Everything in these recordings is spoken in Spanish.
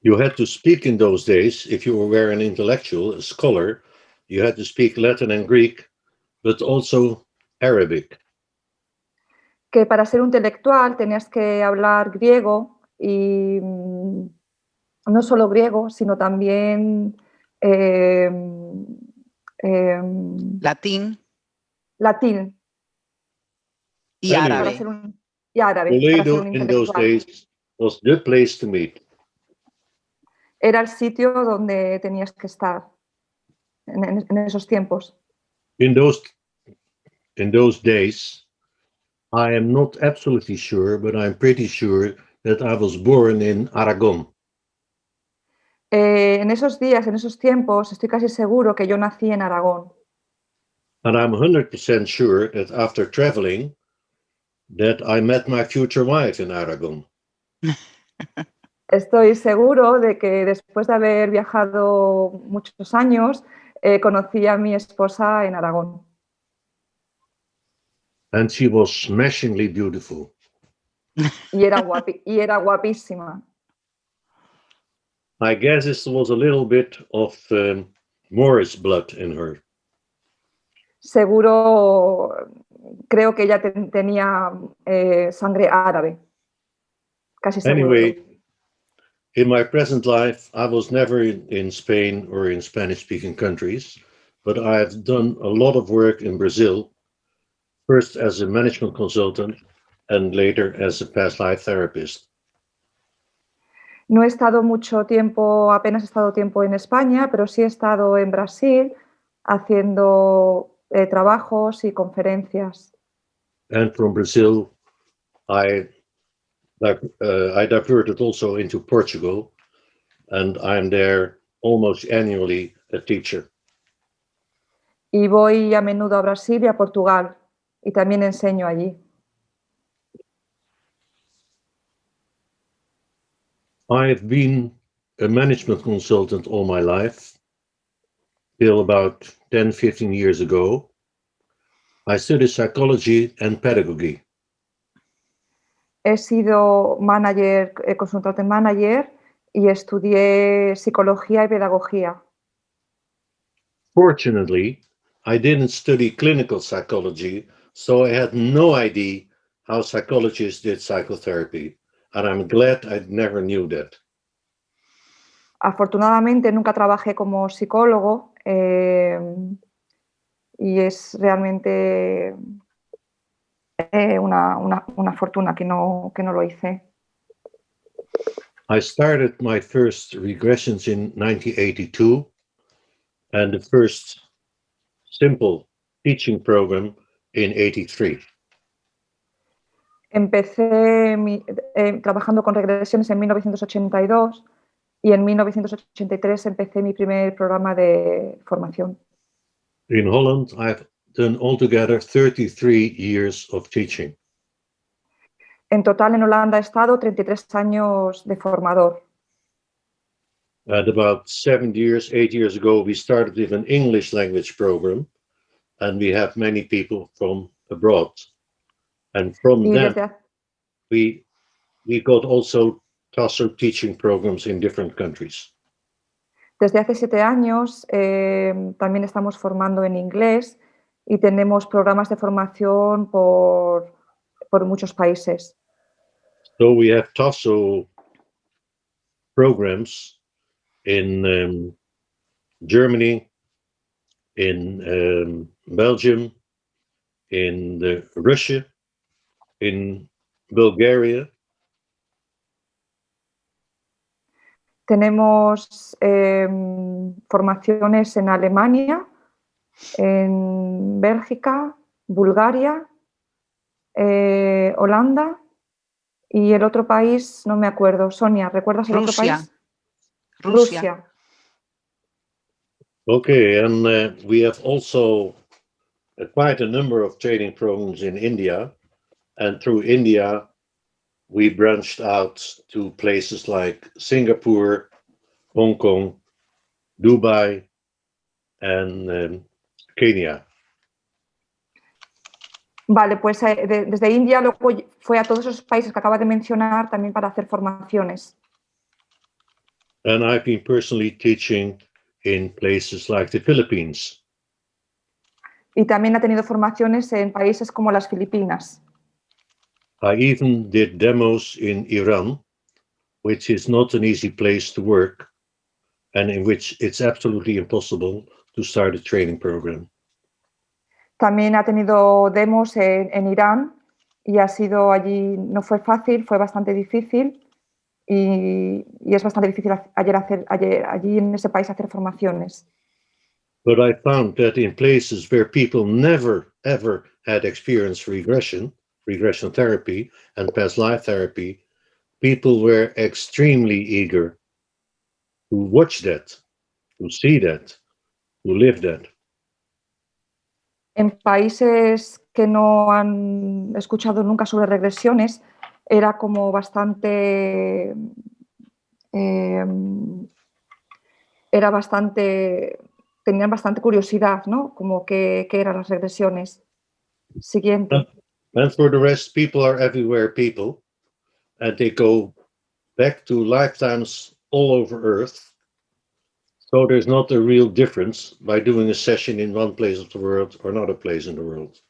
You had to speak in those days, if you were an intellectual, a scholar, you had to speak Latin and Greek, but also Arabic. Que para ser un intelectual tenías que hablar griego y no solo griego, sino también Latín latín. y Anyway, árabe. Y árabe, para ser Toledo un in those intelectual. days was the place to meet. Era el sitio donde tenías que estar en esos tiempos. In those days, I am not absolutely sure, but I'm pretty sure that I was born in Aragon. En esos días, en esos tiempos, estoy casi seguro que yo nací en Aragón. And I'm 100% sure that after traveling, that I met my future wife in Aragon. Estoy seguro de que después de haber viajado muchos años, conocí a mi esposa en Aragón. And she was smashingly beautiful. Y era guapísima. I guess it was a little bit of Moorish blood in her. Seguro, creo que ella tenía sangre árabe. Casi seguro. Anyway, in my present life, I was never in Spain or in Spanish-speaking countries, but I've done a lot of work in Brazil, first as a management consultant and later as a past life therapist. No he estado mucho tiempo, apenas he estado tiempo en España, pero sí he estado en Brasil haciendo trabajos y conferencias. And from Brazil, I diverted also into Portugal, and I'm there almost annually a teacher. Y voy a menudo a Brasil y a Portugal, y también enseño allí. I've been a management consultant all my life, till about 10, 15 years ago. I studied psychology and pedagogy. He sido consultante manager y estudié psicología y pedagogía. Fortunately, I didn't study clinical psychology, so I had no idea how psychologists did psychotherapy, and I'm glad I never knew that. Afortunadamente nunca trabajé como psicólogo y es realmente una fortuna que no lo hice. I started my first regressions in 1982, and the first simple teaching program in 83. Empecé trabajando con regresiones en 1982 y en 1983 empecé mi primer programa de formación. In Holland, I've done altogether 33 years of teaching. En total en Holanda he estado 33 años de formador. And about 8 years ago, we started with an English language program, and we have many people from abroad. And from that, we got also TASO teaching programs in different countries. Desde hace 7 años también estamos formando en inglés y tenemos programas de formación por muchos países. So we have TASO programs in Germany, in Belgium, in Russia, in Bulgaria. Tenemos formaciones en Alemania, en Bélgica, Bulgaria, Holanda y el otro país, no me acuerdo. Sonia, ¿recuerdas el otro país? Rusia. Okay, and we have also quite a number of training programs in India, and through India we branched out to places like Singapore, Hong Kong, Dubai, and Kenya. Vale, pues desde India luego fue a todos esos países que acaba de mencionar también para hacer formaciones. And I've been personally teaching in places like the Philippines. Y también ha tenido formaciones en países como las Filipinas. I even did demos in Iran, which is not an easy place to work, and in which it's absolutely impossible to start a training program. También ha tenido demos en Irán y ha sido allí, no fue fácil, fue bastante difícil y es bastante difícil allí en ese país hacer formaciones. But I found that in places where people never, ever had experienced regression therapy, and past life therapy, people were extremely eager to watch that, to see that, to live that. En países que no han escuchado nunca sobre regresiones, era como bastante... tenían bastante curiosidad, ¿no? Como qué eran las regresiones. Siguiente. And for the rest, people are everywhere people, and they go back to lifetimes all over Earth. So there's not a real difference by doing a session in one place of the world or another place in the world.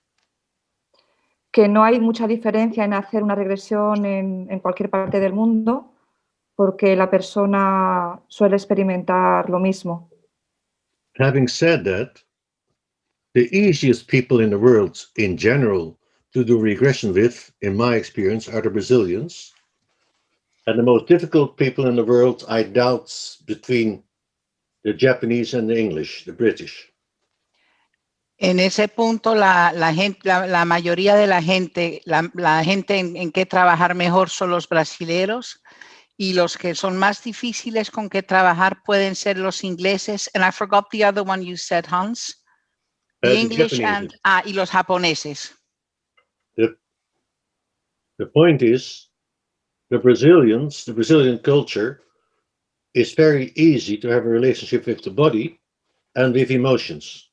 Que no hay mucha diferencia en hacer una regresión en cualquier parte del mundo, porque la persona suele experimentar lo mismo. Having said that, the easiest people in the world in general to do regression with, in my experience, are the Brazilians. And the most difficult people in the world, I doubt, between the Japanese and the English, the British. En ese punto, la mayoría de la gente en que trabajar mejor son los brasileros, y los que son más difíciles con que trabajar pueden ser los ingleses. And I forgot the other one you said, Hans. The English y los japoneses. The point is, the Brazilian culture is very easy to have a relationship with the body and with emotions.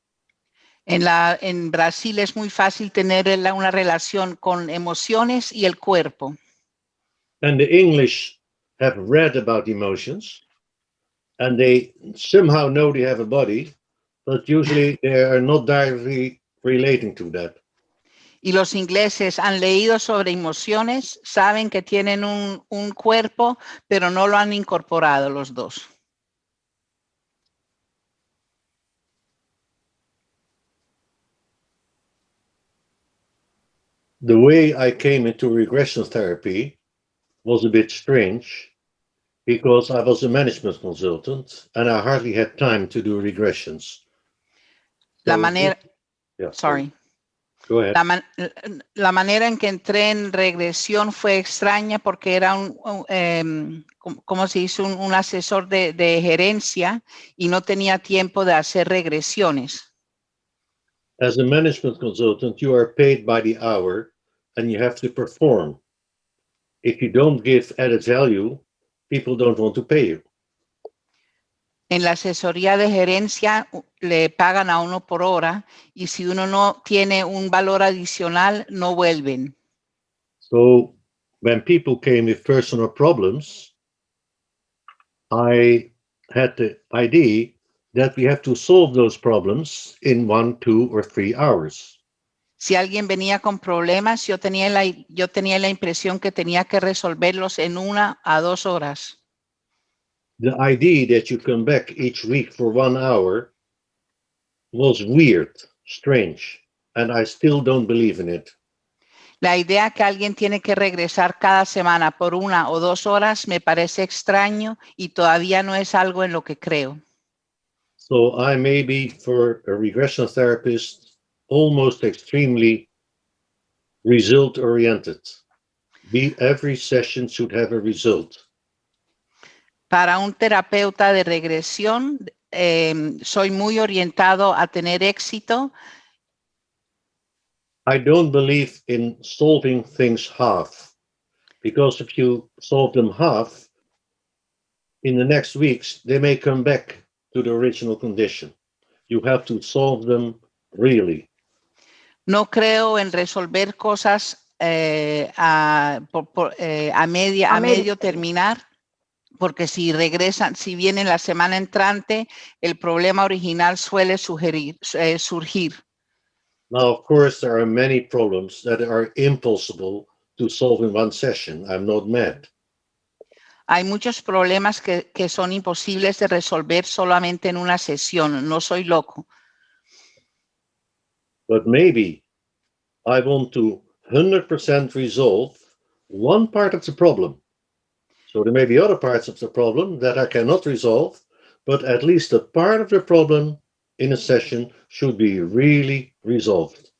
En Brasil es muy fácil tener una relación con emociones y el cuerpo. And the English have read about emotions, and they somehow know they have a body, but usually they are not directly relating to that. Y los ingleses han leído sobre emociones, saben que tienen un cuerpo, pero no lo han incorporado los dos. The way I came into regression therapy was a bit strange, because I was a management consultant and I hardly had time to do regressions. La manera en que entré en regresión fue extraña porque era ¿cómo se dice? Un asesor de gerencia y no tenía tiempo de hacer regresiones. As a management consultant, you are paid by the hour and you have to perform. If you don't give added value, people don't want to pay you. En la asesoría de gerencia le pagan a uno por hora y si uno no tiene un valor adicional, no vuelven. So when people came with personal problems, I had the idea that we have to solve those problems in 1, 2, or 3 hours. Si alguien venía con problemas, yo tenía la impresión que tenía que resolverlos en 1 a 2 horas. The idea that you come back each week for 1 hour was weird, strange, and I still don't believe in it. La idea que alguien tiene que regresar cada semana por 1 o 2 horas me parece extraño y todavía no es algo en lo que creo. So I may be, for a regression therapist, almost extremely result-oriented. Every session should have a result. Para un terapeuta de regresión, soy muy orientado a tener éxito. I don't believe in solving things half, because if you solve them half, in the next weeks, they may come back to the original condition. You have to solve them really. No creo en resolver cosas a medio terminar. Porque si regresan, si vienen la semana entrante, el problema original suele surgir. Now, of course, there are many problems that are impossible to solve in one session. I'm not mad. Hay muchos problemas que son imposibles de resolver solamente en una sesión. No soy loco. But maybe I want to 100% resolve one part of the problem. So there may be other parts of the problem that I cannot resolve, but at least a part of the problem in a session should be really resolved.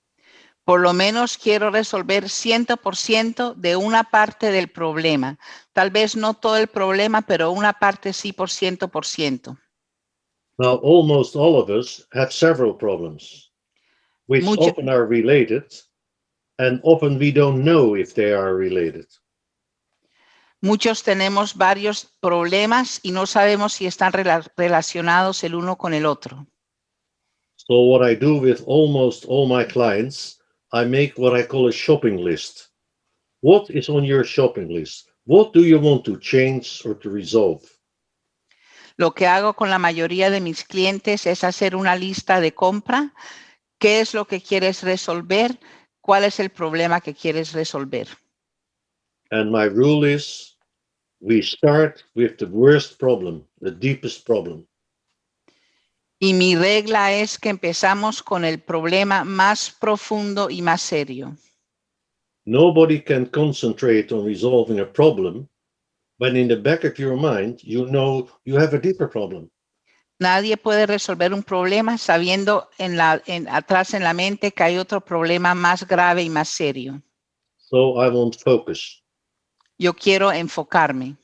Por lo menos quiero resolver 100% de una parte del problema. Tal vez no todo el problema, pero una parte sí por 100%. Now, almost all of us have several problems, which often are related, and often we don't know if they are related. Muchos tenemos varios problemas y no sabemos si están relacionados el uno con el otro. So what I do with almost all my clients, I make what I call a shopping list. What is on your shopping list? What do you want to change or to resolve? Lo que hago con la mayoría de mis clientes es hacer una lista de compra. ¿Qué es lo que quieres resolver? ¿Cuál es el problema que quieres resolver? And my rule is, we start with the worst problem, the deepest problem. Y mi regla es que empezamos con el problema más profundo y más serio. Nobody can concentrate on resolving a problem when in the back of your mind, you know you have a deeper problem. Nadie puede resolver un problema sabiendo atrás en la mente que hay otro problema más grave y más serio. So I want focus. Yo quiero enfocarme.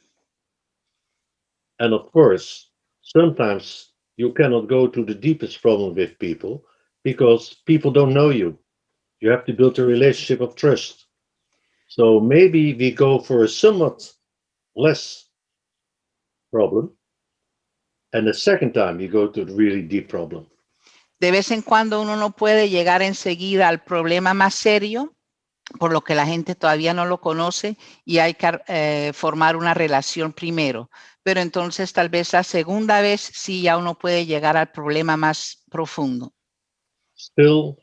And of course, sometimes you cannot go to the deepest problem with people because people don't know you. You have to build a relationship of trust. So maybe we go for a somewhat less problem. And the second time you go to the really deep problem. De vez en cuando uno no puede llegar enseguida al problema más serio, por lo que la gente todavía no lo conoce y hay que formar una relación primero. Pero entonces tal vez la segunda vez sí ya uno puede llegar al problema más profundo. Still,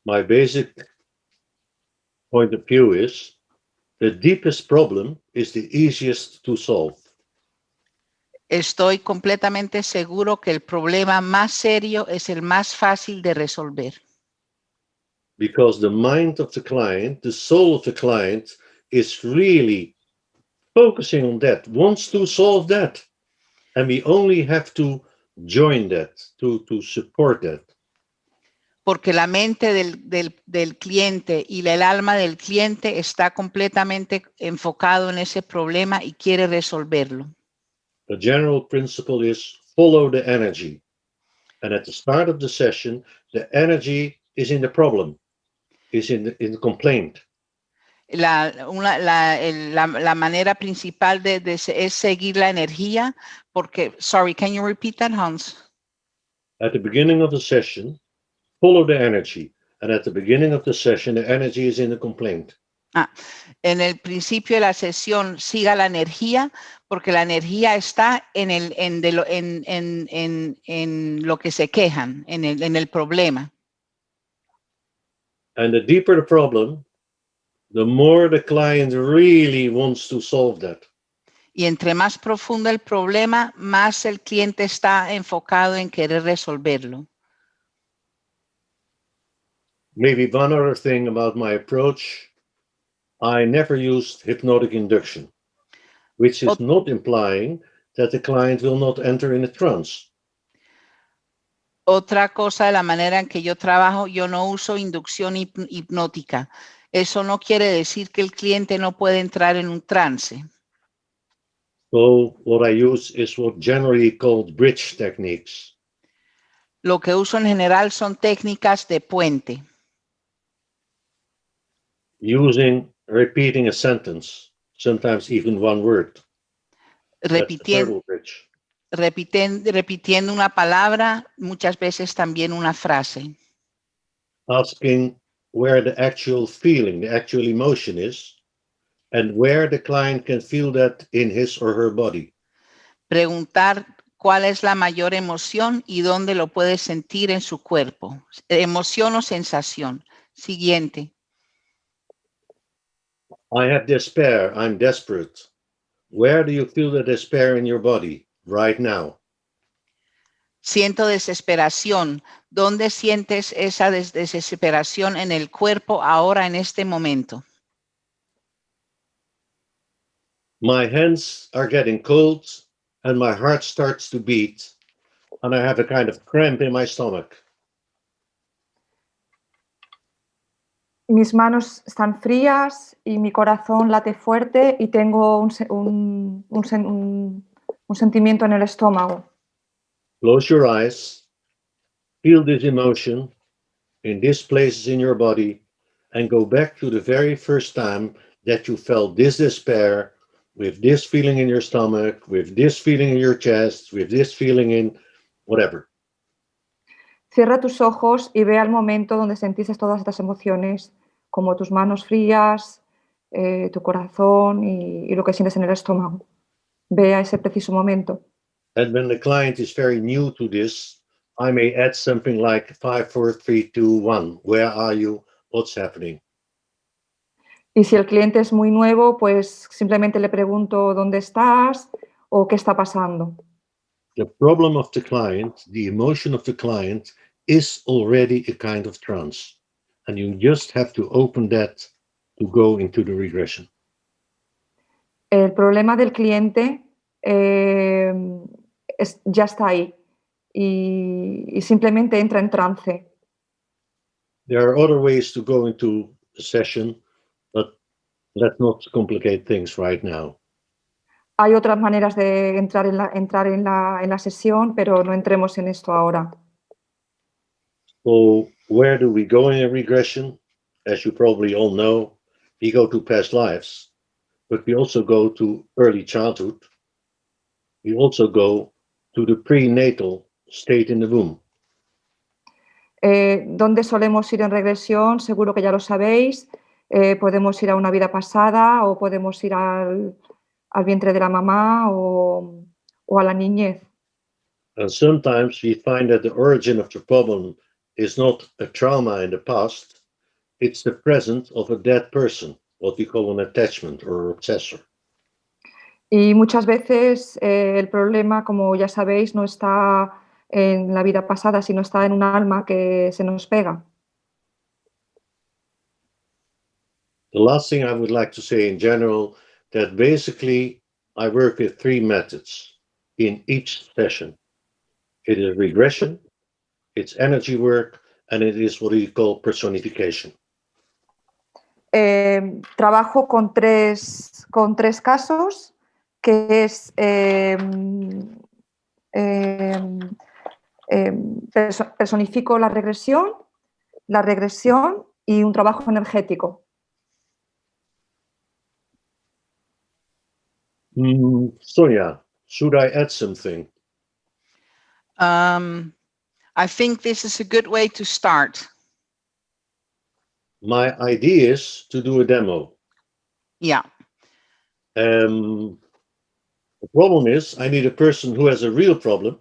my basic point of view is the deepest problem is the easiest to solve. Estoy completamente seguro que el problema más serio es el más fácil de resolver. Because the mind of the client, the soul of the client, is really focusing on that, wants to solve that. And we only have to join that, to support that. Porque la mente del cliente y el alma del cliente está completamente enfocado en ese problema y quiere resolverlo. The general principle is follow the energy. And at the start of the session, the energy is in the problem, is in the complaint. La manera principal es seguir la energía, porque, sorry, can you repeat that, Hans? At the beginning of the session, follow the energy. And at the beginning of the session, the energy is in the complaint. En el principio de la sesión, siga la energía, porque la energía está en lo que se quejan, en el problema. And the deeper the problem, the more the client really wants to solve that. Y entre más profundo el problema, más el cliente está enfocado en querer resolverlo. Maybe one other thing about my approach, I never used hypnotic induction, which is not implying that the client will not enter in a trance. Otra cosa de la manera en que yo trabajo, yo no uso inducción hipnótica. Eso no quiere decir que el cliente no puede entrar en un trance. So what I use is what generally called bridge techniques. Lo que uso en general son técnicas de puente. Repeating a sentence, sometimes even one word. Repitiendo una palabra, muchas veces también una frase. Asking where the actual feeling, the actual emotion is, and where the client can feel that in his or her body. Preguntar cuál es la mayor emoción y dónde lo puede sentir en su cuerpo. Emoción o sensación. Siguiente. I have despair. I'm desperate. Where do you feel the despair in your body right now? Siento desesperación. ¿Dónde sientes esa desesperación en el cuerpo ahora en este momento? My hands are getting cold and my heart starts to beat and I have a kind of cramp in my stomach. Mis manos están frías y mi corazón late fuerte y tengo un sentimiento en el estómago. Close your eyes, feel this emotion in these places in your body and go back to the very first time that you felt this despair with this feeling in your stomach, with this feeling in your chest, with this feeling in whatever. Cierra tus ojos y ve al momento donde sentiste todas estas emociones, como tus manos frías, tu corazón y lo que sientes en el estómago. Ve a ese preciso momento. And when the client is very new to this, I may add something like 5, 4, 3, 2, 1. Where are you? What's happening? Y si el cliente es muy nuevo, pues simplemente le pregunto dónde estás o qué está pasando. The problem of the client, the emotion of the client, is already a kind of trance. And you just have to open that to go into the regression. El problema del cliente ya está ahí y simplemente entra en trance. There are other ways to go into a session, but let's not complicate things right now. Hay otras maneras de entrar en la sesión, pero no entremos en esto ahora. So where do we go in a regression? As you probably all know, we go to past lives, but we also go to early childhood. We also go to the prenatal state in the womb. ¿Dónde solemos ir en regresión? Seguro que ya lo sabéis. Podemos ir a una vida pasada o podemos ir al vientre de la mamá o a la niñez. And sometimes we find that the origin of the problem is not a trauma in the past, it's the presence of a dead person, what we call an attachment or obsessor. Y muchas veces el problema, como ya sabéis, no está en la vida pasada, sino está en un alma que se nos pega. The last thing I would like to say in general, that basically I work with 3 methods in each session. It is regression, it's energy work, and it is what we call personification. Trabajo con tres casos, que es personifico la regresión y un trabajo energético. Sonia, should I add something? I think this is a good way to start. My idea is to do a demo. Yeah. The problem is I need a person who has a real problem.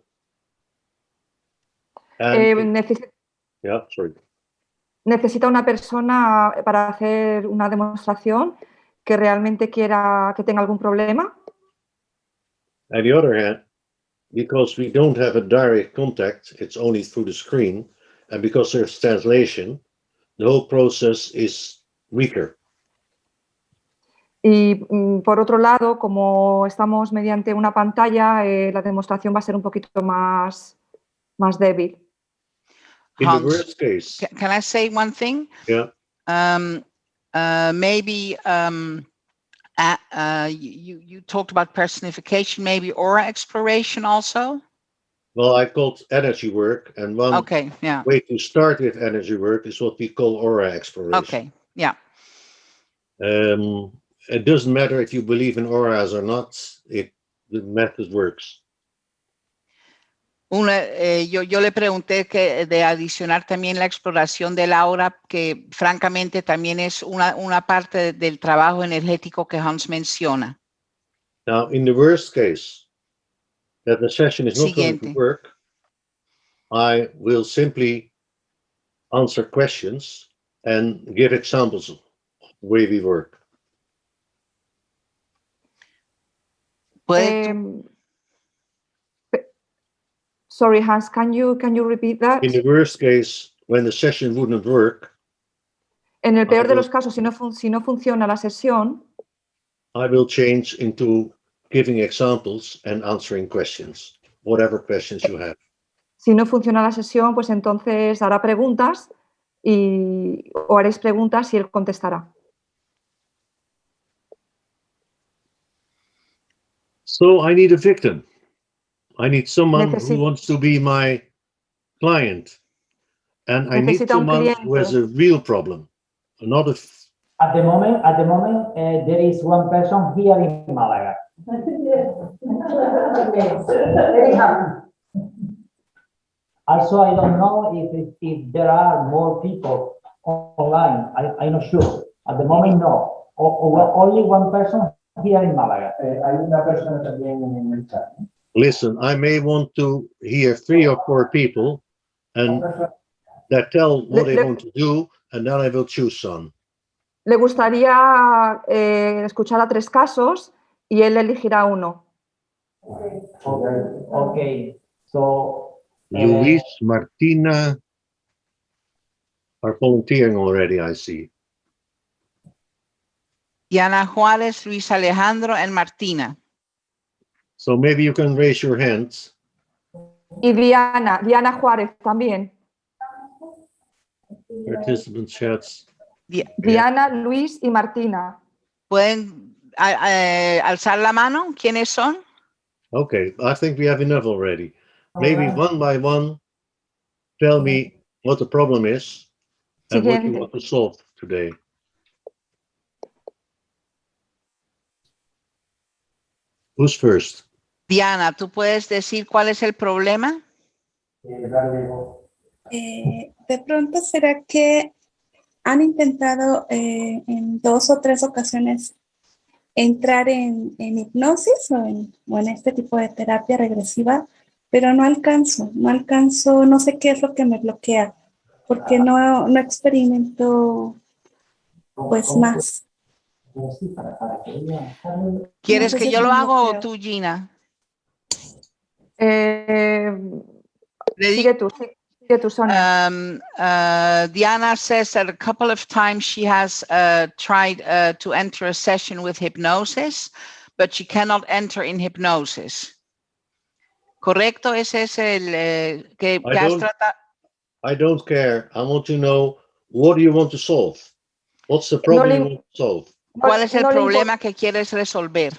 And Necesita una persona para hacer una demostración que realmente que tenga algún problema. On the other hand, because we don't have a direct contact, it's only through the screen, and because there's translation, the whole process is weaker. Y por otro lado, como estamos mediante una pantalla, la demostración va a ser un poquito más débil. In the worst case, can I say one thing? Yeah. Maybe you talked about personification, maybe aura exploration also? Well, I called energy work, and one way to start with energy work is what we call aura exploration. Okay, yeah. It doesn't matter if you believe in auras or not, the method works. Yo le pregunté de adicionar también la exploración del aura, que francamente también es una parte del trabajo energético que Hans menciona. Now, in the worst case, that the session is not going to work, I will simply answer questions and give examples of the way we work. Sorry, Hans, can you repeat that? In the worst case, when the session wouldn't work, en el peor de los casos, si no funciona la sesión, I will change into giving examples and answering questions, whatever questions you have. Si no funciona la sesión, pues entonces hará preguntas o haréis preguntas y él contestará. So I need a victim. I need someone who wants to be my client. And I need someone who has a real problem, not a... At the moment, there is one person here in Málaga. Also, I don't know if there are more people online. I'm not sure. At the moment, no. Only one person here in Málaga. Hay una persona también en el chat. Listen, I may want to hear 3 or 4 people and that tell what they want to do, and then I will choose some. Le gustaría escuchar a 3 casos y él elegirá uno. Okay. So Luis, Martina are volunteering already, I see. Diana Juárez, Luis Alejandro, and Martina. So maybe you can raise your hands. Y Diana Juárez también. Participant chats. Diana, Luis y Martina. ¿Pueden alzar la mano? ¿Quiénes son? Okay, I think we have enough already. Maybe one by one, tell me what the problem is and what you want to solve today. Who's first? Diana, ¿tú puedes decir cuál es el problema? De pronto, ¿será que han intentado en 2 o 3 ocasiones entrar en hipnosis o en este tipo de terapia regresiva, pero no alcanzo, no sé qué es lo que me bloquea, porque no experimento pues más. ¿Quieres que yo lo haga o tú, Gina? Sigue tú, Sonia. Diana says that a couple of times she has tried to enter a session with hypnosis, but she cannot enter in hypnosis. ¿Correcto? Ese es el que has tratado. I don't care. I want to know, what do you want to solve? What's the problem you want to solve? ¿Cuál es el problema que quieres resolver?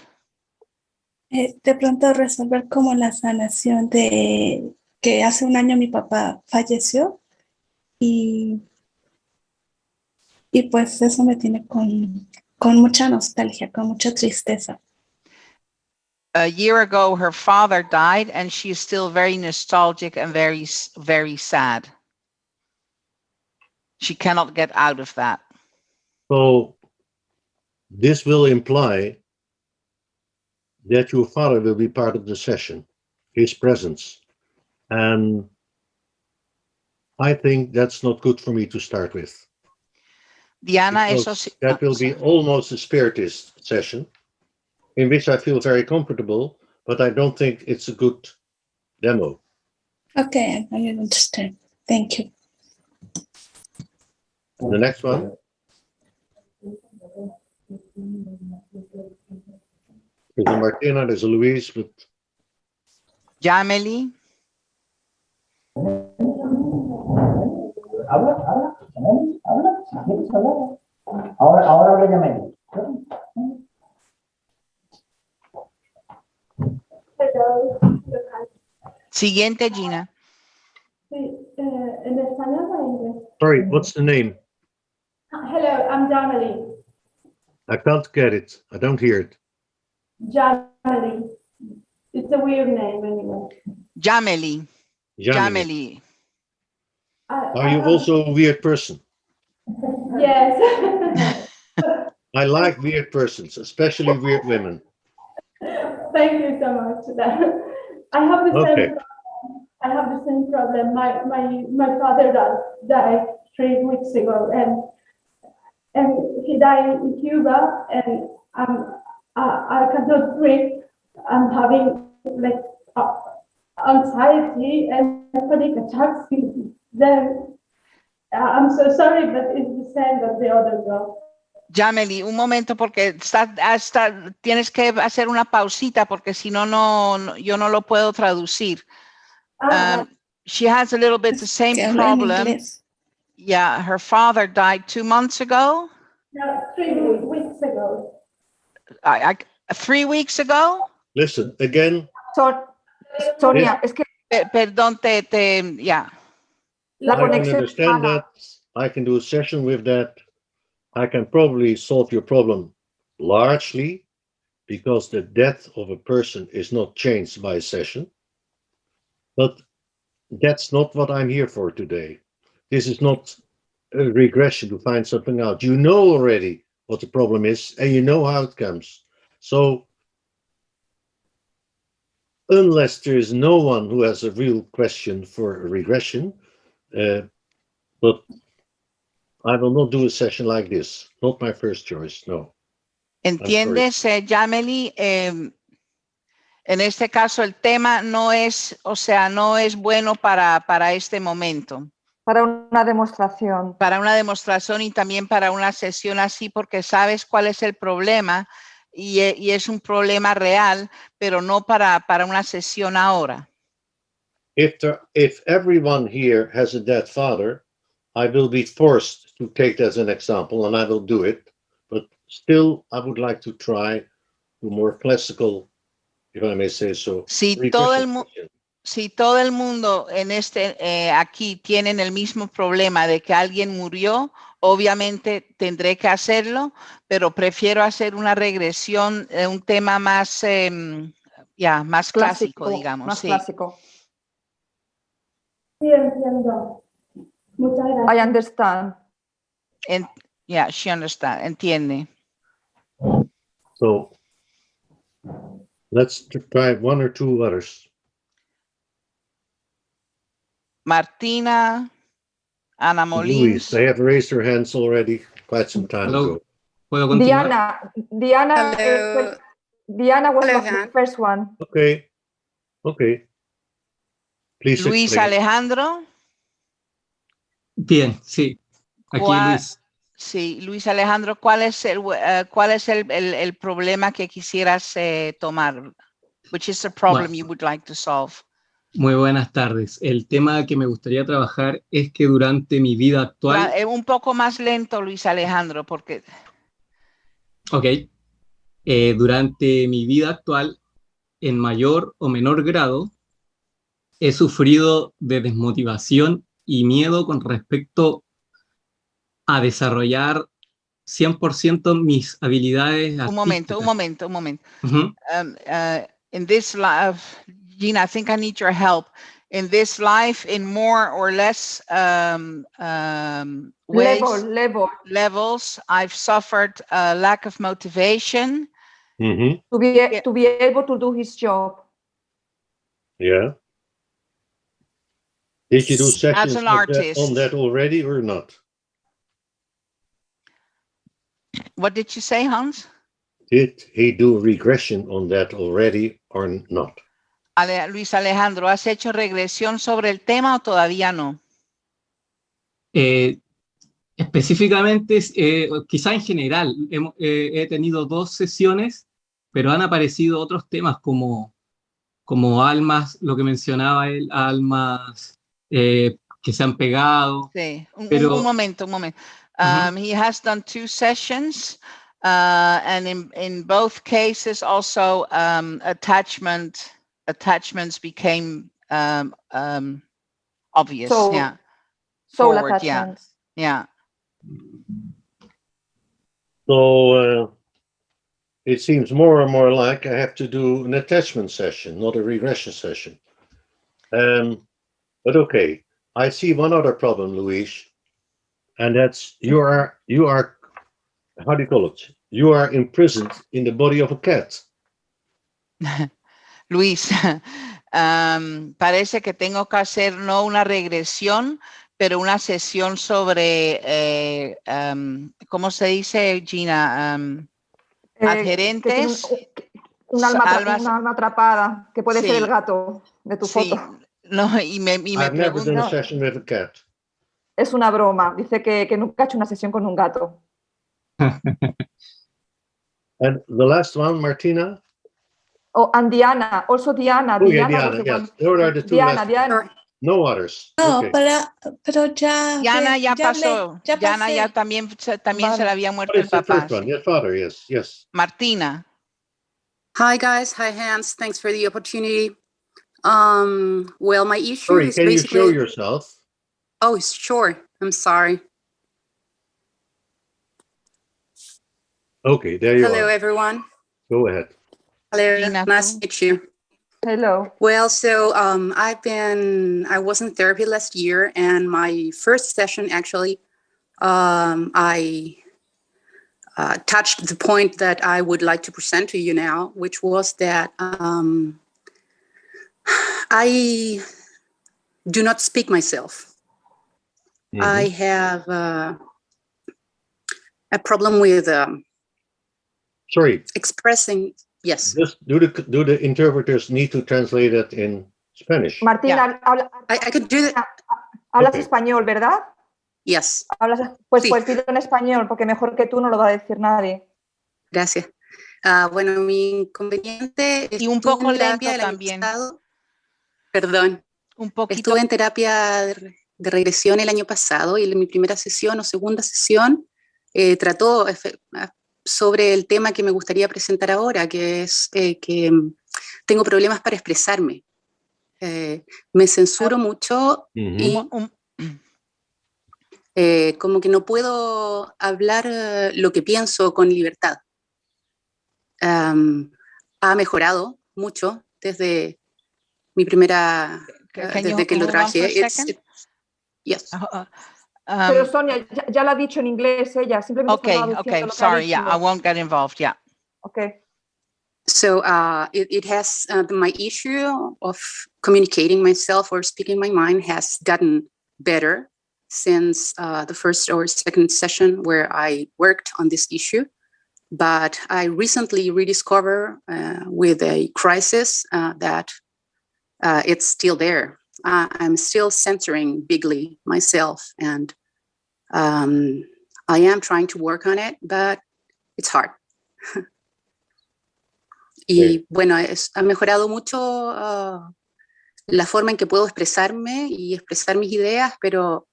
De pronto resolver como la sanación de que hace 1 año mi papá falleció y pues eso me tiene con mucha nostalgia, con mucha tristeza. A year ago, her father died, and she is still very nostalgic and very, very sad. She cannot get out of that. So this will imply that your father will be part of the session, his presence. And I think that's not good for me to start with. Diana, that will be almost a spiritist session in which I feel very comfortable, but I don't think it's a good demo. Okay, I understand. Thank you. And the next one. There's a Martina, there's a Luis, but... Jameli. Ahora habla Jameli. Siguiente, Gina. En español o en inglés? Sorry, what's the name? Hello, I'm Jameli. I can't get it. I don't hear it. Jameli. It's a weird name anyway. Jameli. Jameli. Are you also a weird person? Yes. I like weird persons, especially weird women. Thank you so much for that. I have the Okay. same. I have the same problem. My father died 3 weeks ago, and he died in Cuba, and I cannot breathe. I'm having like anxiety and panic attacks. Then I'm so sorry, but it's the same as the other girl. Jameli, un momento porque tienes que hacer una pausita porque si no, yo no lo puedo traducir. She has a little bit the same problem. Yeah, her father died 2 months ago. No, 3 weeks ago. 3 weeks ago? Listen, again. Sonia, es que... Perdón, yeah. I can understand that. I can do a session with that. I can probably solve your problem largely because the death of a person is not changed by a session. But that's not what I'm here for today. This is not a regression to find something out. You know already what the problem is and you know how it comes. So unless there is no one who has a real question for a regression, but I will not do a session like this. Not my first choice, no. ¿Entiendes, Jameli? En este caso el tema no es, no es bueno para este momento. Para una demostración. Para una demostración y también para una sesión así, porque sabes cuál es el problema y es un problema real, pero no para una sesión ahora. If everyone here has a dead father, I will be forced to take that as an example, and I will do it. But still, I would like to try to more classical, if I may say so. Si todo el mundo en aquí tienen el mismo problema de que alguien murió, obviamente tendré que hacerlo, pero prefiero hacer una regresión de un tema más, más clásico, digamos. Más sí. clásico. Sí, entiendo. Muchas gracias. I understand. She understands. Entiende. So let's try 1 or 2 others. Martina, Ana Molins. Luis, they have raised their hands already quite some time ago. ¿Puedo continuar? Diana was the first one. Okay. Please Luis explain. Alejandro. Bien, sí. Aquí Luis. Sí, Luis Alejandro, ¿cuál es el problema que quisieras tomar? Which is the problem you would like to solve? Muy buenas tardes. El tema que me gustaría trabajar es que durante mi vida actual... Un poco más lento, Luis Alejandro, porque... Ok. Durante mi vida actual, en mayor o menor grado, he sufrido de desmotivación y miedo con respecto a desarrollar 100% mis habilidades artísticas. Un momento. In this life, Gina, I think I need your help. In this life, in more or less levels, I've suffered a lack of motivation. To be able to do his job. Yeah. Did you do sessions as an artist on that already or not? What did you say, Hans? Did he do regression on that already or not? Luis Alejandro, ¿has hecho regresión sobre el tema o todavía no? Específicamente, quizá en general, he tenido 2 sesiones, pero han aparecido otros temas como almas, lo que mencionaba él, almas que se han pegado. Sí, pero, un momento. He has done 2 sessions, and in both cases also attachments became obvious. Soul attachments. Yeah. So it seems more and more like I have to do an attachment session, not a regression session. But okay, I see one other problem, Luis, and that's you are how do you call it? You are imprisoned in the body of a cat. Luis, parece que tengo que hacer no una regresión, pero una sesión sobre, ¿cómo se dice, Gina? Adherentes. Un alma atrapada, que puede ser el gato de tu foto. No, y me I've never done a session with a cat. Es una broma. Dice que nunca ha hecho una sesión con un gato. And the last one, Martina? Oh, and Diana. Also Diana. Oh, yeah, Diana, yes. Those are the two last Diana. No others. No, Okay. pero ya... Diana ya pasó. Diana ya también se le había muerto el papá. Yes, father, yes. Martina. Hi, guys. Hi, Hans. Thanks for the opportunity. Well, my issue is can basically... you show yourself? Oh, sure. I'm sorry. Okay, there you are. Hello, everyone. Go ahead. Hello, Gina, nice to meet you. Hello. Well, so I was in therapy last year, and my first session, actually, I touched the point that I would like to present to you now, which was that I do not speak myself. Mm-hmm. I have a problem with expressing. Yes. Do the interpreters need to translate it in Spanish? Martina, I could do that. Hablas español, ¿verdad? Yes. Pues dilo en español, porque mejor que tú no lo va a decir nadie. Gracias. Bueno, mi inconveniente es y un poco lento también. Perdón. Un poquito. Estuve en terapia de regresión el año pasado y en mi primera sesión o segunda sesión trató sobre el tema que me gustaría presentar ahora, que es que tengo problemas para expresarme. Me censuro mucho y como que no puedo hablar lo que pienso con libertad. Ha mejorado mucho desde mi primera... desde que lo traje. Yes. Pero Sonia, ya lo ha dicho en inglés ella. Simplemente okay, sorry, yeah, I won't get involved, yeah. Okay. So it has, my issue of communicating myself or speaking my mind has gotten better since the first or second session where I worked on this issue. But I recently rediscovered with a crisis that it's still there. I'm still censoring bigly myself, and I am trying to work on it, but it's hard. Y bueno, ha mejorado mucho la forma en que puedo expresarme y expresar mis ideas, pero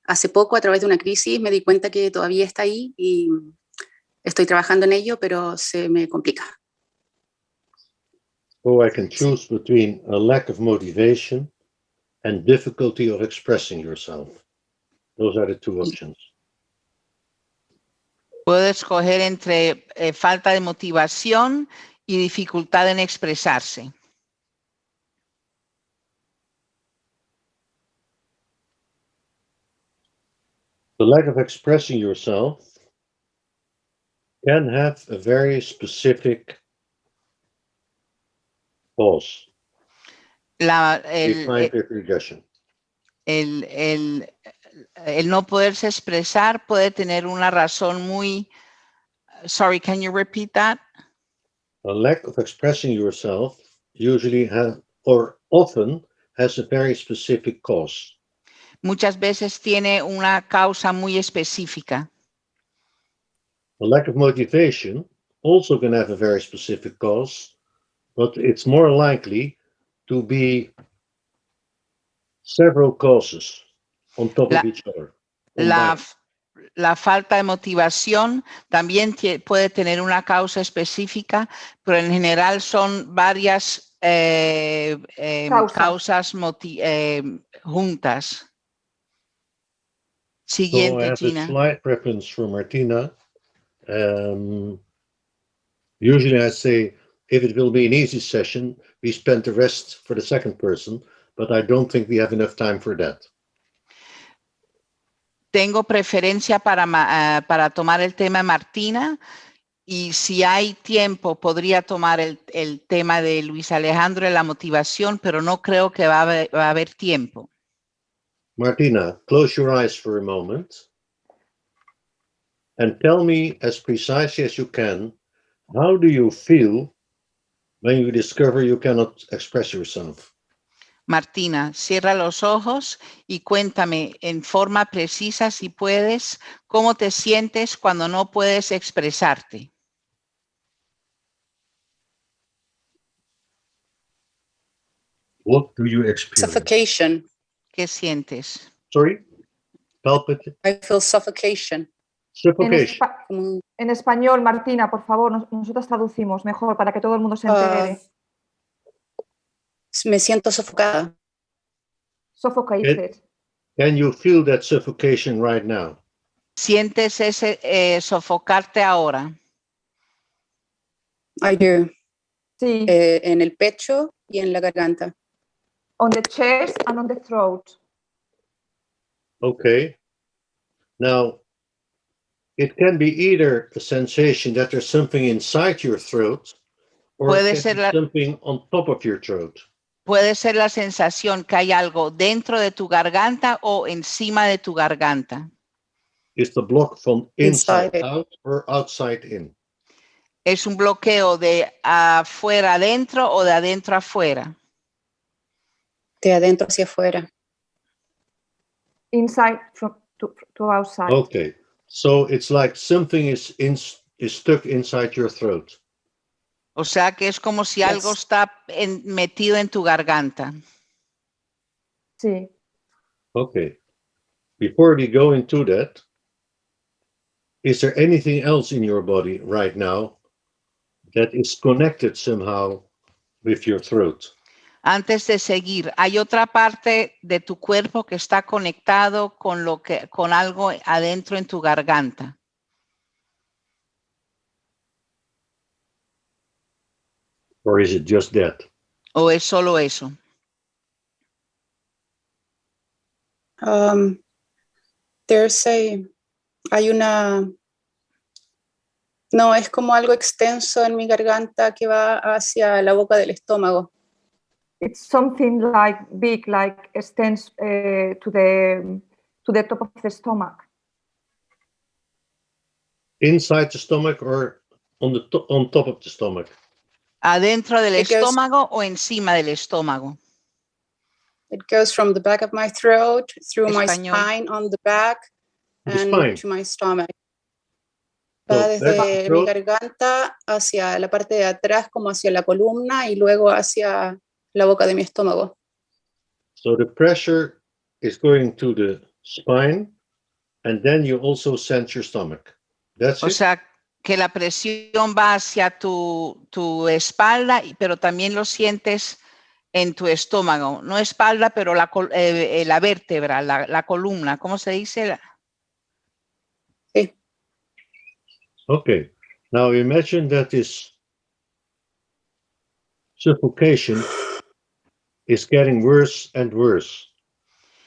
hace poco, a través de una crisis, me di cuenta que todavía está ahí y estoy trabajando en ello, pero se me complica. So I can choose between a lack of motivation and difficulty of expressing yourself. Those are the two options. Puedo escoger entre falta de motivación y dificultad en expresarse. The lack of expressing yourself can have a very specific cause. El no poderse expresar puede tener una razón muy... Sorry, can you repeat that? A lack of expressing yourself usually often has a very specific cause. Muchas veces tiene una causa muy específica. A lack of motivation also can have a very specific cause, but it's more likely to be several causes on top of each other. La falta de motivación también puede tener una causa específica, pero en general son varias causas juntas. Siguiente, so I have Gina. a slight preference for Martina. Usually I say, if it will be an easy session, we spend the rest for the second person. but I don't think we have enough time for that. Tengo preferencia para tomar el tema Martina, y si hay tiempo podría tomar el tema de Luis Alejandro de la motivación, pero no creo que va a haber tiempo. Martina, close your eyes for a moment and tell me as precisely as you can, how do you feel when you discover you cannot express yourself? Martina, cierra los ojos y cuéntame en forma precisa, si puedes, cómo te sientes cuando no puedes expresarte. What do you experience? Suffocation. ¿Qué sientes? Sorry? Palpite? I feel suffocation. Suffocation. En español, Martina, por favor, nosotros traducimos mejor para que todo el mundo se entere. Me siento sofocada. Suffocated. Can you feel that suffocation right now? ¿Sientes ese sofocarte ahora? I do. Sí. En el pecho y en la garganta. On the chest and on the throat. Okay. Now, it can be either a sensation that there's something inside your throat, or it can be something on top of your throat. Puede ser la sensación que hay algo dentro de tu garganta o encima de tu garganta. Is the block from inside out or outside in? ¿Es un bloqueo de afuera adentro o de adentro afuera? De adentro hacia afuera. Inside to outside. Okay, so it's like something is stuck inside your throat. O sea que es como si algo está metido en tu garganta. Sí. Okay. Before we go into that, is there anything else in your body right now that is connected somehow with your throat? Antes de seguir, ¿hay otra parte de tu cuerpo que está conectado con algo adentro en tu garganta? Or is it just that? ¿O es solo eso? No, es como algo extenso en mi garganta que va hacia la boca del estómago. It's something like big, like extends to the top of the stomach. Inside the stomach or on top of the stomach? ¿Adentro del estómago o encima del estómago? It goes from the back of my throat, through my spine on the back, and to my stomach. Va desde mi garganta hacia la parte de atrás, como hacia la columna, y luego hacia la boca de mi estómago. So the pressure is going to the spine, and then you also sense your stomach. That's it? O sea, que la presión va hacia tu espalda, pero también lo sientes en tu estómago. No espalda, pero la vértebra, la columna. ¿Cómo se dice? Sí. Okay. Now imagine that this suffocation is getting worse and worse.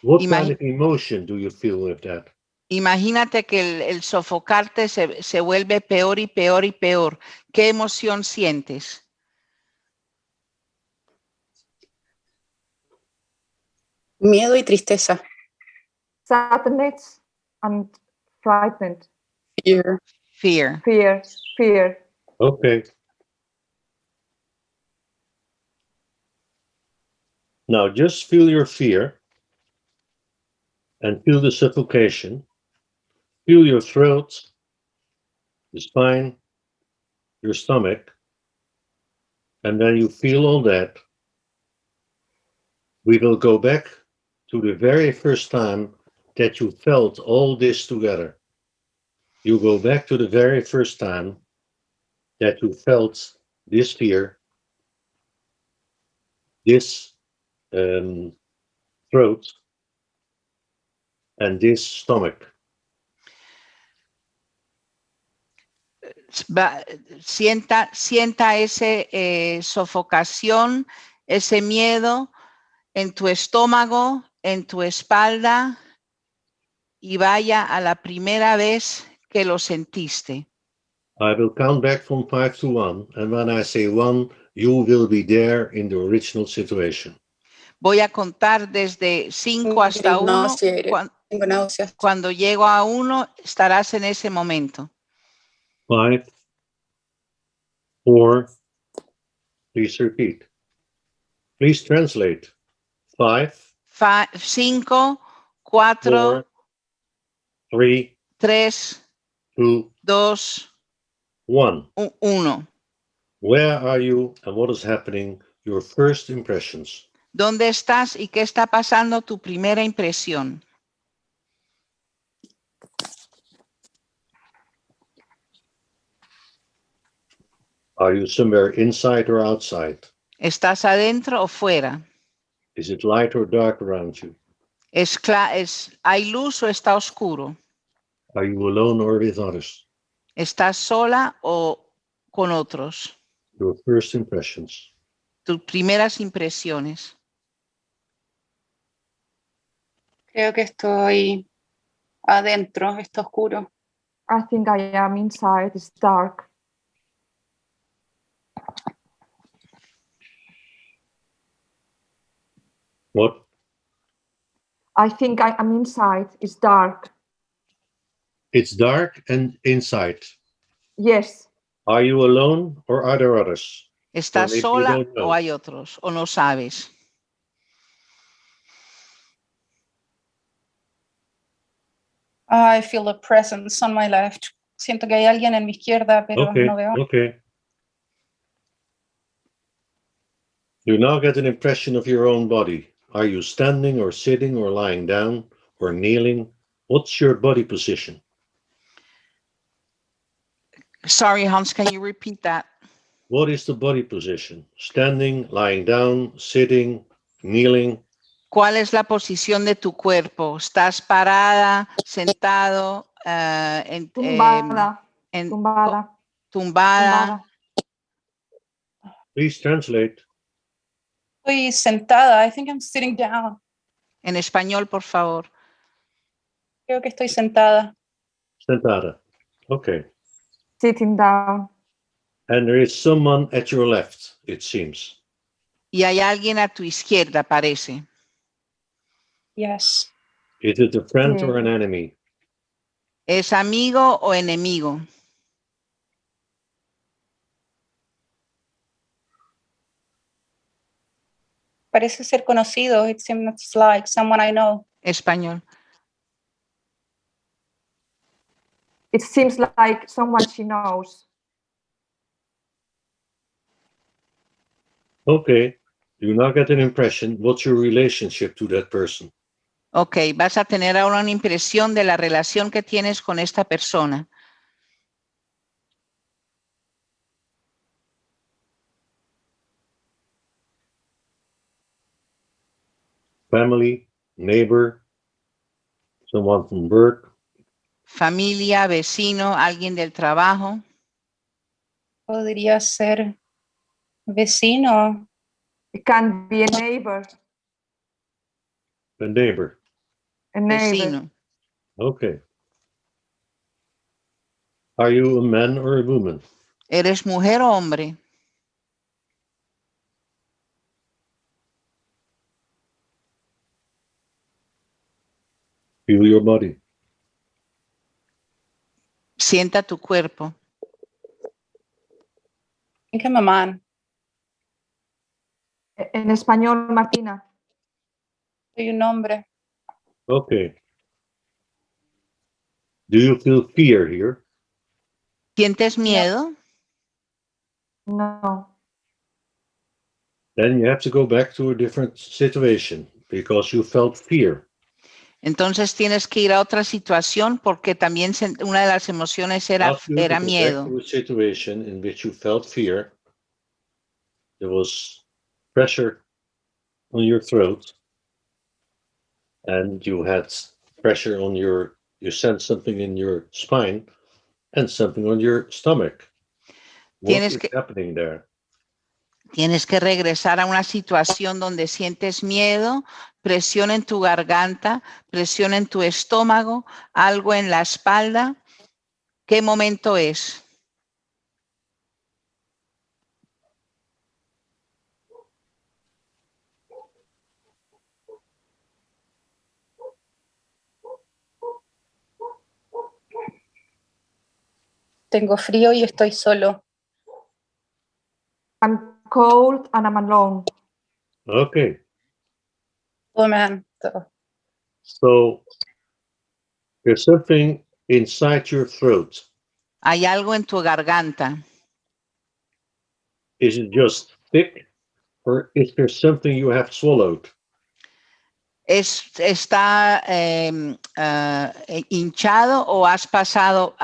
What kind of emotion do you feel with that? Imagínate que el sofocarte se vuelve peor y peor y peor. ¿Qué emoción sientes? Miedo y tristeza. Sadness and frightened. Fear. Fear. Fear. Fear. Okay. Now just feel your fear and feel the suffocation. Feel your throat, the spine, your stomach, and then you feel all that. We will go back to the very first time that you felt all this together. You go back to the very first time that you felt this fear, this throat, and this stomach. Sienta ese sofocación, ese miedo, en tu estómago, en tu espalda y vaya a la primera vez que lo sentiste. I will count back from 5 to 1, and when I say 1, you will be there in the original situation. Voy a contar desde 5 hasta 1. Tengo náuseas. Cuando llego a 1, estarás en ese momento. 5, 4, please repeat. Please translate. 5, 5, 4, 3, 3, 2, 2, 1. 1. Where are you and what is happening? Your first impressions. ¿Dónde estás y qué está pasando? Tu primera impresión. Are you somewhere inside or outside? ¿Estás adentro o fuera? Is it light or dark around you? ¿Hay luz o está oscuro? Are you alone or with others? ¿Estás sola o con otros? Your first impressions. Tus primeras impresiones. Creo que estoy adentro, está oscuro. I think I am inside, it's dark. What? I think I am inside, it's dark. It's dark and inside. Yes. Are you alone or are there others? ¿Estás maybe you sola don't know. o hay otros? ¿O no sabes? I feel a presence on my left. Siento que hay alguien en mi izquierda, pero no veo. Okay. You now get an impression of your own body. Are you standing or sitting or lying down or kneeling? What's your body position? Sorry, Hans, can you repeat that? What is the body position? Standing, lying down, sitting, kneeling? ¿Cuál es la posición de tu cuerpo? ¿Estás parada, sentado, Tumbada. tumbada? Please translate. Estoy sentada. I think I'm sitting down. En español, por favor. Creo que estoy sentada. Sentada. Okay. Sitting down. And there is someone at your left, it seems. Y hay alguien a tu izquierda, parece. Yes. Is it a friend Sí. or an enemy? ¿Es amigo o enemigo? Parece ser conocido. It seems like someone I know. Español. It seems like someone she knows. Okay. You now get an impression. What's your relationship to that person? Ok, vas a tener ahora una impresión de la relación que tienes con esta persona. Family, neighbor, someone from work. Familia, vecino, alguien del trabajo. Podría ser vecino. It can be a neighbor. A neighbor. A neighbor. Vecino. Okay. Are you a man or a woman? ¿Eres mujer o hombre? Feel your body. Sienta tu cuerpo. I think I'm a man. En español, Martina. Soy un hombre. Okay. Do you feel fear here? ¿Sientes miedo? No. Then you have to go back to a different situation because you felt fear. Entonces tienes que ir a otra situación porque también una de las emociones era Ask you to go miedo. back to a situation in which you felt fear. There was pressure on your throat, and you had pressure on you sensed something in your spine and something on your stomach. What is happening there? Tienes que regresar a una situación donde sientes miedo, presión en tu garganta, presión en tu estómago, algo en la espalda. ¿Qué momento es? Tengo frío y estoy solo. I'm cold and I'm alone. Okay. Momento. So there's something inside your throat. Hay algo en tu garganta. Is it just thick, or is there something you have swallowed? ¿Está hinchado o has pasado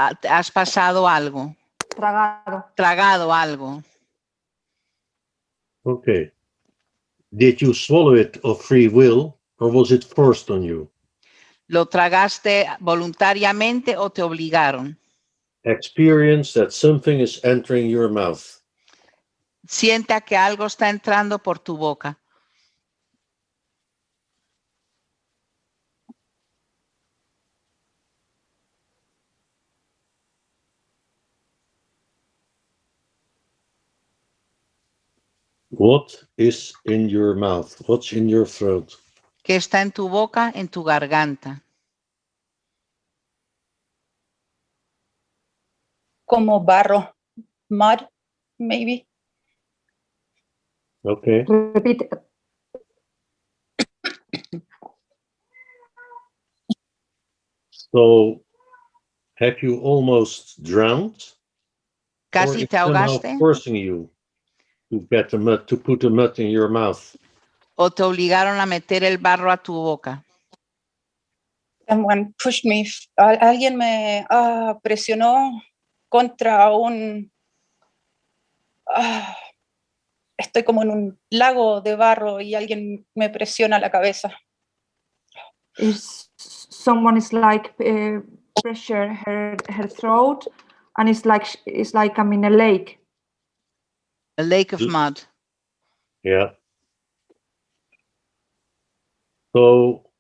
algo? Tragado. Tragado algo. Okay. Did you swallow it of free will, or was it forced on you? ¿Lo tragaste voluntariamente o te obligaron? Experience that something is entering your mouth. Sienta que algo está entrando por tu boca. What is in your mouth? What's in your throat? ¿Qué está en tu boca, en tu garganta? Como barro. Mud, maybe. Okay. Repite. So, have you almost drowned? Or ¿Casi it's te somehow ahogaste? forcing you to get the mud, to put the mud in your mouth? ¿O te obligaron a meter el barro a tu boca? Someone pushed me. Alguien me presionó contra un... estoy como en un lago de barro y alguien me presiona la cabeza. Someone is like pressure her throat, and it's like I'm in a lake. A lake of mud. Yeah. So,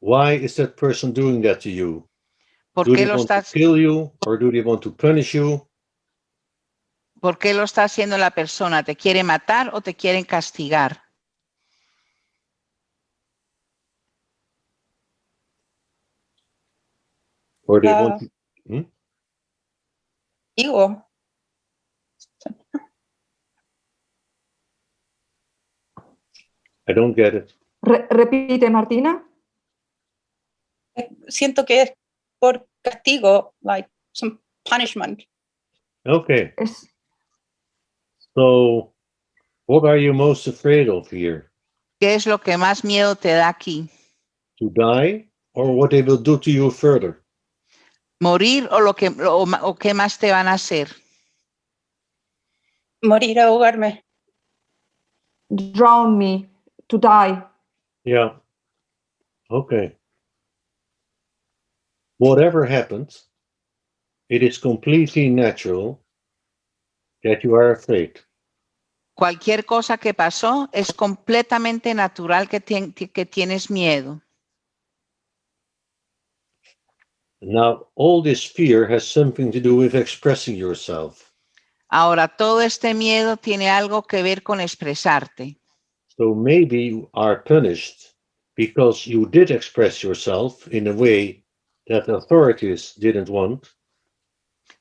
why is that person doing that to you? ¿Por Do qué they lo want to estás, kill you, or do they want to punish you? por qué lo está haciendo la persona? ¿Te quiere matar o te quieren castigar? Or they want to... Digo, I don't get it. Repite, Martina. siento que es por castigo, like some punishment. Okay. Es, So, what are you most afraid of here? ¿Qué es lo que más miedo te da aquí? To die, or what they will do to you further? ¿Morir o qué más te van a hacer? Morir, ahogarme. drown me, to die. Yeah. Okay. Whatever happens, it is completely natural that you are afraid. Cualquier cosa que pasó es completamente natural que tienes miedo. Now, all this fear has something to do with expressing yourself. Ahora, todo este miedo tiene algo que ver con expresarte. So maybe you are punished because you did express yourself in a way that authorities didn't want.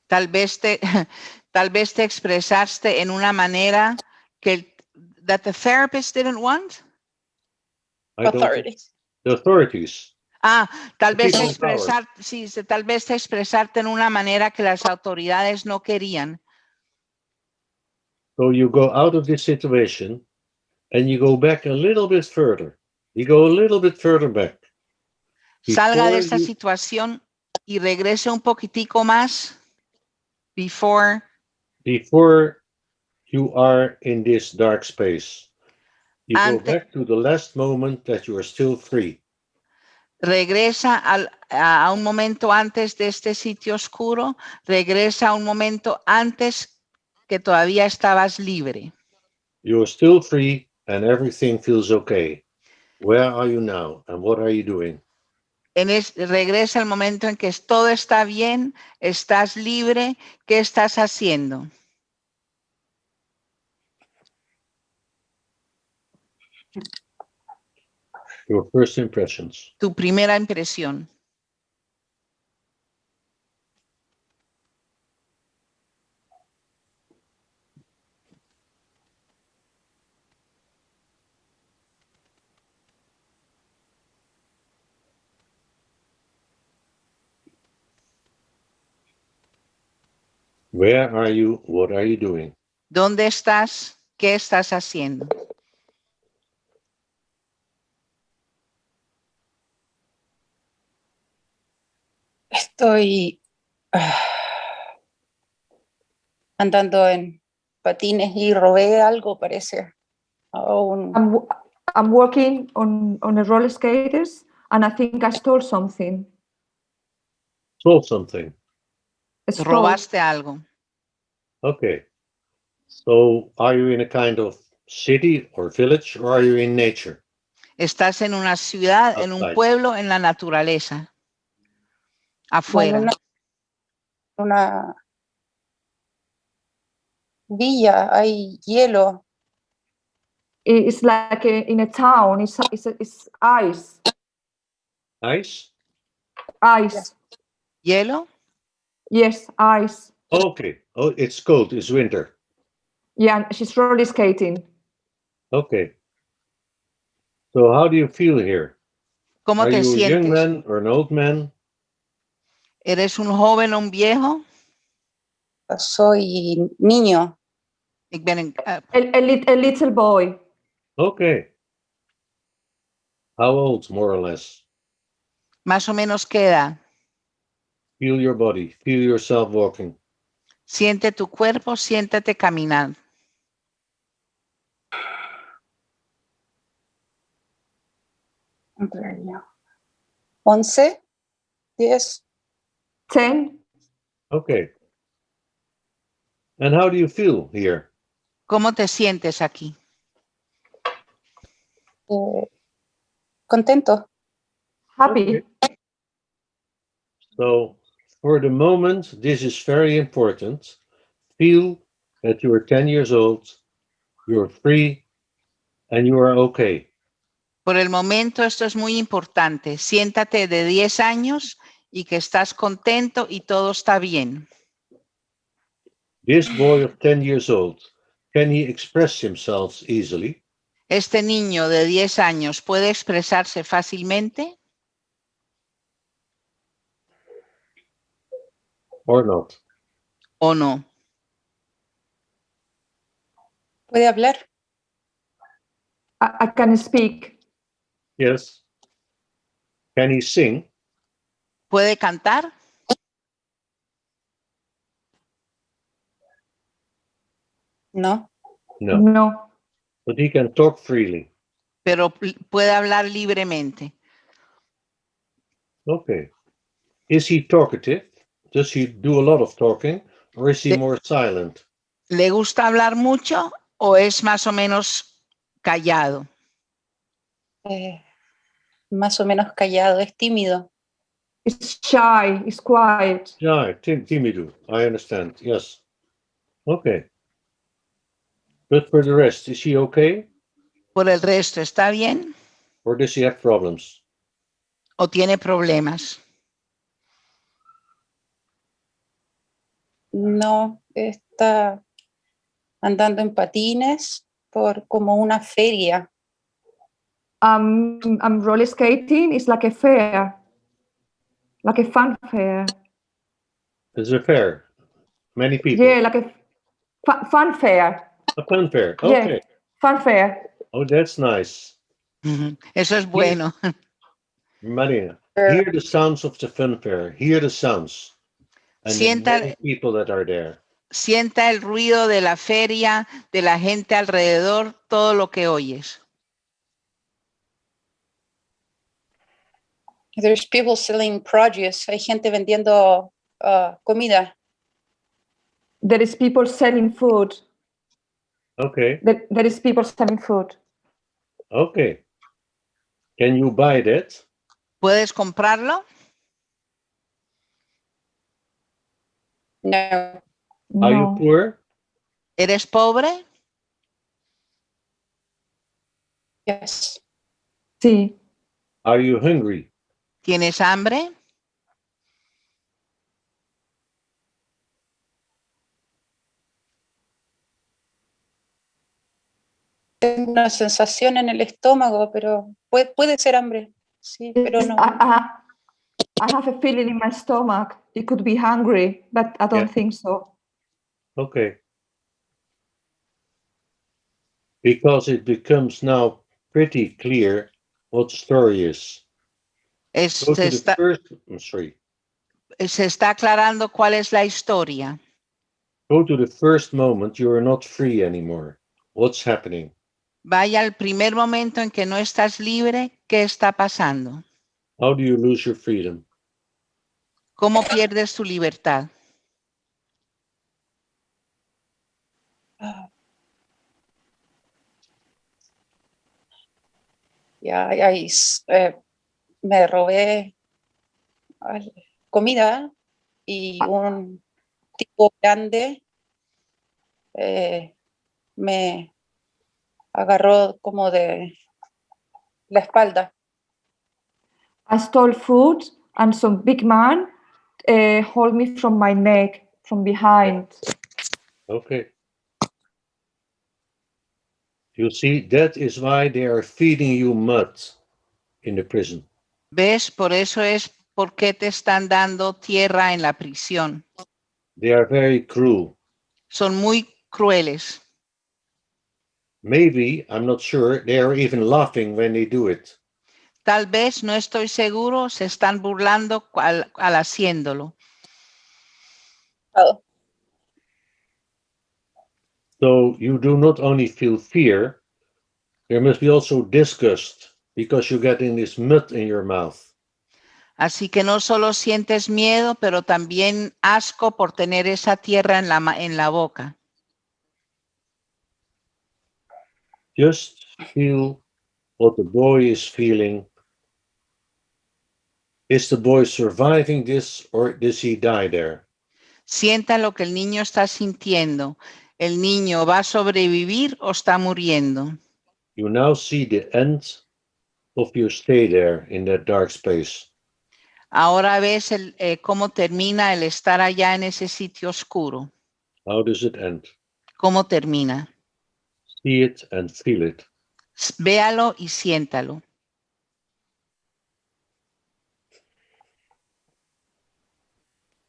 Tal vez te expresaste en una manera that the therapist didn't want. Authorities. The authorities. Tal vez People expresarte en una manera que las autoridades no querían. So you go out of this situation and you go back a little bit further. You go a little bit further back. Salga de esta situación y regrese un poquitico más before you are in this dark space. You go back to the last moment that you are still free. Regresa a un momento antes de este sitio oscuro, regresa a un momento antes que todavía estabas libre. You are still free and everything feels okay. Where are you now and what are you doing? Regresa al momento en que todo está bien, estás libre, ¿qué estás haciendo? Your first impressions. Tu primera impresión. Where are you? What are you doing? ¿Dónde estás? ¿Qué estás haciendo? Estoy andando en patines y robé algo, parece. I'm walking on a roller skaters and I think I stole something. Stole something. Robaste algo. Okay. So are you in a kind of city or village or are you in nature? Estás en una ciudad, en un Outside. pueblo, en la naturaleza. Afuera. Bueno, una villa, hay hielo. It's like in a town. It's ice. Ice? Ice. ¿Hielo? Yes, ice. Okay. Oh, it's cold. It's winter. Yeah, she's roller skating. Okay. So how do you feel here? ¿Cómo Are te you a young sientes? man or an old man? ¿Eres un joven o un viejo? Soy niño. Ik ben een, A little boy. Okay. How old, more or less? más o menos qué edad. Feel your body. Feel yourself walking. Siente tu cuerpo, siéntate caminar. Año. 11, 10. 10. Okay. And how do you feel here? ¿Cómo te sientes aquí? Contento. Happy. Okay. So for the moment, this is very important. Feel that you are 10 years old, you're free, and you are okay. Por el momento esto es muy importante. Siéntate de 10 años y que estás contento y todo está bien. This boy of 10 years old, can he express himself easily? Este niño de 10 años puede expresarse fácilmente Or not? o no. ¿Puede hablar? I can speak. Yes. Can he sing? ¿Puede cantar? No. No. No. But he can talk freely. Pero puede hablar libremente. Okay. Is he talkative? Does he do a lot of talking? Or is he more silent? ¿Le gusta hablar mucho o es más o menos callado? Más o menos callado, es tímido. It's shy. It's quiet. Yeah, tímido. I understand. Yes. Okay. But for the rest, is he okay? Por el resto, ¿está bien Or does he have problems? o tiene problemas? No, está andando en patines por como una feria. I'm roller skating. It's like a fair. Like a fun fair. It's a fair. Many people. Yeah, like a fun fair. A fun fair. Yeah. Okay. Fun fair. Oh, that's nice. Eso es bueno. Marina, hear the sounds of the fun fair. Hear the sounds. And the many people that are there. Sienta el ruido de la feria, de la gente alrededor, todo lo que oyes. There's people selling produce. Hay gente vendiendo comida. There is people selling food. Okay. There is people selling food. Okay. Can you buy that? ¿Puedes comprarlo? No. Are you No. poor? ¿Eres pobre? Yes. Sí. Are you hungry? ¿Tienes hambre? Tengo una sensación en el estómago, pero puede ser hambre. Sí, pero no. I have a feeling in my stomach. It could be hungry, but I don't Yeah. think so. Okay. Because it becomes now pretty clear what the story is. Go to the first, I'm sorry. Se está aclarando cuál es la historia. Go to the first moment you are not free anymore. What's happening? Vaya al primer momento en que no estás libre. ¿Qué está pasando? How do you lose your freedom? ¿Cómo pierdes tu libertad? Ya, me robé comida y un tipo grande me agarró como de la espalda. I stole food and some big man hold me from my neck, from behind. Okay. You see, that is why they are feeding you mud in the prison. ¿Ves? Por eso es por qué te están dando tierra en la prisión. They are very cruel. Son muy crueles. Maybe, I'm not sure, they are even laughing when they do it. Tal vez, no estoy seguro, se están burlando al haciéndolo. Oh. So you do not only feel fear, there must be also disgust because you're getting this mud in your mouth. Así que no solo sientes miedo, pero también asco por tener esa tierra en la boca. Just feel what the boy is feeling. Is the boy surviving this or does he die there? Sienta lo que el niño está sintiendo. ¿El niño va a sobrevivir o está muriendo? You now see the end of your stay there in that dark space. Ahora ves cómo termina el estar allá en ese sitio oscuro. How does it end? ¿Cómo termina? See it and feel it. Véalo y siéntalo.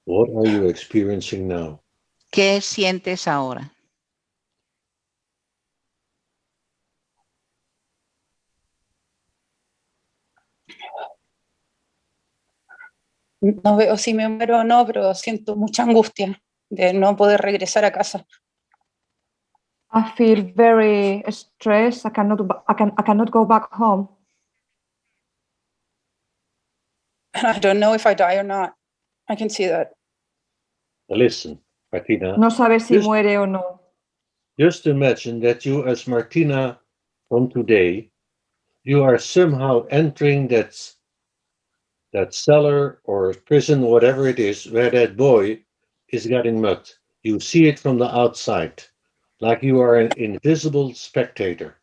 What are you experiencing now? ¿Qué sientes ahora? No veo si me muero o no, pero siento mucha angustia de no poder regresar a casa. I feel very stressed. I cannot go back home. I don't know if I die or not. I can see that. Listen, Martina. No sabes si muere o no. Just imagine that you, as Martina from today, you are somehow entering that cellar or prison, whatever it is, where that boy is getting mugged. You see it from the outside, like you are an invisible spectator.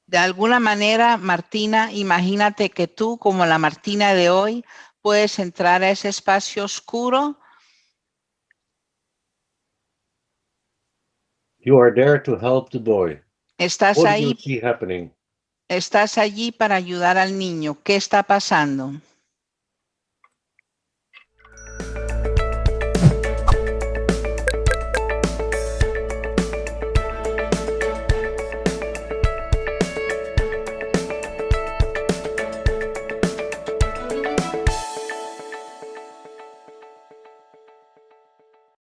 De alguna manera, Martina, imagínate que tú, como la Martina de hoy, puedes entrar a ese espacio oscuro. You are there to help the boy. Estás What ahí. do you see happening? Estás allí para ayudar al niño. ¿Qué está pasando?